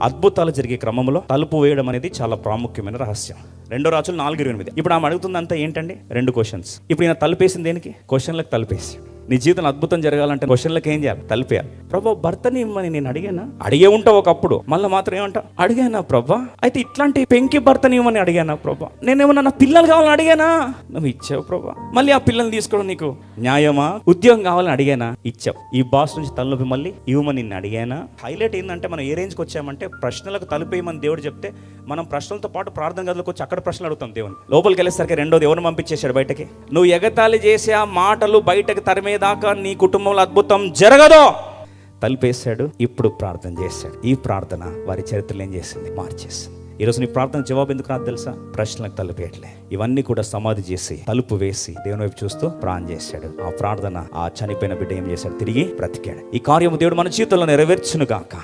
అద్భుతాలు జరిగే క్రమంలో తలుపు వేయడం అనేది చాలా ప్రాముఖ్యమైన రహస్యం. 2 రాజులు 4:28. ఇప్పుడు ఆమె అడుగుతుందంతా ఏంటండి? 2 క్వశ్చన్స్. ఇప్పుడు ఈయన తలుపేసింది దేనికి? క్వశ్చన్లకు తలుపేసి. నీ జీవితంలో అద్భుతం జరగాలంటే క్వశ్చన్లకు ఏం చేయాలి? తలిపేయాలి. ప్రభా భర్తని ఇమ్మని నేను అడిగానా? అడిగే ఉంటావు ఒకప్పుడు, మళ్ళీ మాత్రం ఏమంటా? అడిగానా ప్రభా? అయితే ఇట్లాంటి పెంకి భర్తని ఇవ్వమని అడిగానా ప్రభా? నేనేమన్నా నా పిల్లలు కావాలని అడిగానా? నువ్వు ఇచ్చావు ప్రభా. మళ్ళీ ఆ పిల్లల్ని తీసుకోవడం నీకు న్యాయమా? ఉద్యోగం కావాలని అడిగానా? ఇచ్చావు. ఈ బాస్ నుంచి తలనొప్పి మళ్ళీ ఇవ్వమని నిన్ను అడిగానా? హైలైట్ ఏంటంటే మనం ఏ రేంజ్కి వచ్చామంటే ప్రశ్నలకు తలుపేయమని దేవుడు చెప్తే మనం ప్రశ్నలతో పాటు ప్రార్థన గదిలోకి వచ్చి అక్కడ ప్రశ్నలు అడుగుతాం దేవుని. లోపలికి వెళ్ళేసరికి రెండోది ఎవరిని పంపించేశాడు బయటకి? నువ్వు ఎగతాళి చేసే ఆ మాటలు బయటకు తరిమేదాకా నీ కుటుంబంలో అద్భుతం జరగదు. తలుపేశాడు. ఇప్పుడు ప్రార్థన చేశాడు. ఈ ప్రార్థన వారి చరిత్రలు ఏం చేసింది? మార్చేసింది. ఈరోజు నీ ప్రార్థన జవాబు ఎందుకు రాదు తెలుసా? ప్రశ్నలకు తలుపేయట్లే. ఇవన్నీ కూడా సమాధి చేసి తలుపు వేసి దేవుని వైపు చూస్తూ ప్రార్థన చేశాడు. ఆ ప్రార్థన, ఆ చనిపోయిన బిడ్డ ఏం చేశాడు? తిరిగి బ్రతికాడు. ఈ కార్యము దేవుడు మన జీవితంలో నెరవేర్చును గాక.